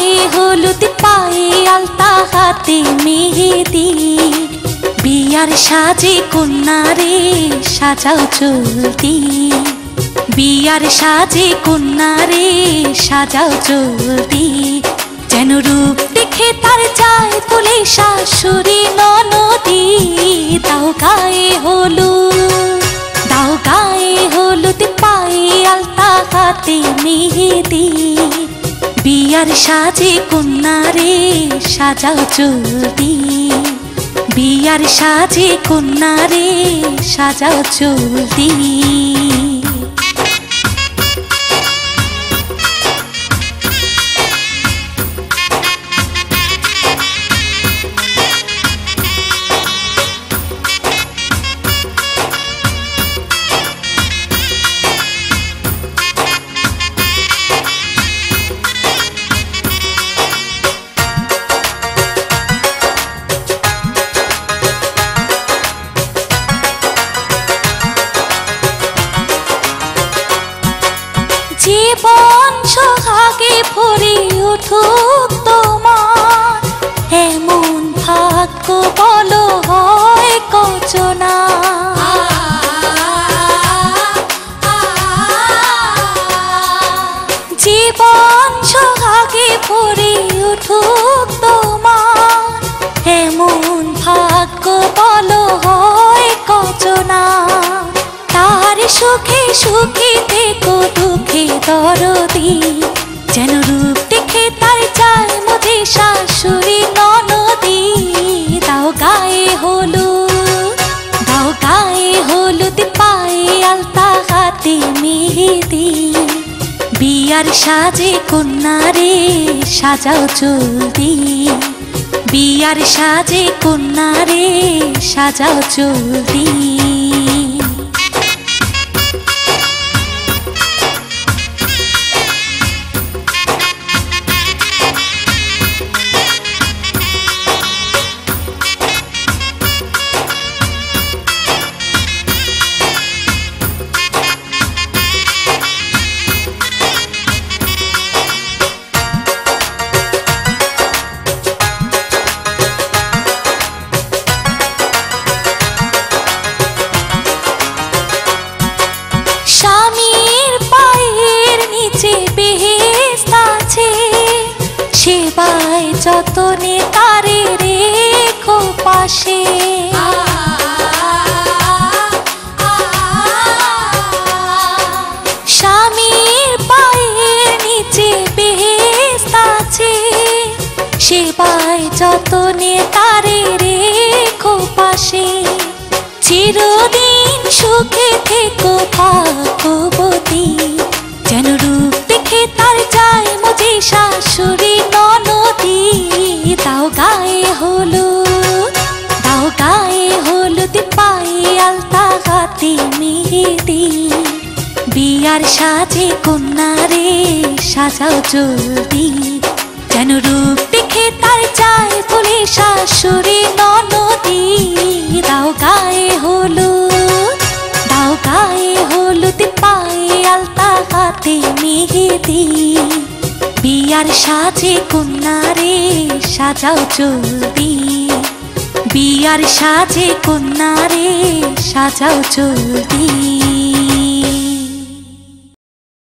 গায়ে হলুদ পায়ে আলতা হাতে মেহেদি বিয়ার সাজে কন্যারে সাজাও চলতি বিয়ার সাজে কন্যারে সাজাও চলতি যেন রূপ দেখে তার যায় তোলে শাশুড়ি ননদি দাও গায়ে হলুদ পায়ে আলতা হাতে মেহেদি বিয়ার সাজে কন্যারে সাজাও চলতি বিয়ার সাজে কন্যারে সাজাও চলতি জীবন সোহাগে ভরে উঠুক তোমার এমন ভাগ্য বলো হয় কচনা জীবন সোহাগে ভরে উঠুক তোমার এমন ভাগ্য বলো হয় কচনা তার সুখে সুখে থেকো দুঃখে দরদি যেন রূপ দেখে তার যায় মধ্যে শাশুড়ি ননদি দাও গায়ে হলুদ পায়ে আলতা হাতে মেহেদি বিয়ার সাজে কন্যারে সাজাও চলতি বিয়ার সাজে কন্যারে সাজাও চলতি স্বামীর পায়ের নিচে বেহেশত আছে সেবায় যতনে তারে রেখো পাশে স্বামীর পায়ের নিচে বেহেশত আছে সেবায় যতনে তারে রেখো পাশে চিরদিন সুখে থেকো ভাগ্যবতী যেন রূপ দেখে তার যায় মধ্যে শাশুড়ি ননদি দাও গায়ে হলুদ পায়ে আলতা হাতে মেহেদি বিয়ার সাজে কন্যারে সাজাও চলতি যেন রূপ দেখে তার যায় বলে শাশুড়ি ননদি দাও গায়ে হলুদ পায়ে আলতা হাতে মেহেদি বিয়ার সাজে কন্যারে সাজাও চলতি বিয়ার সাজে কন্যারে সাজাও চলতি।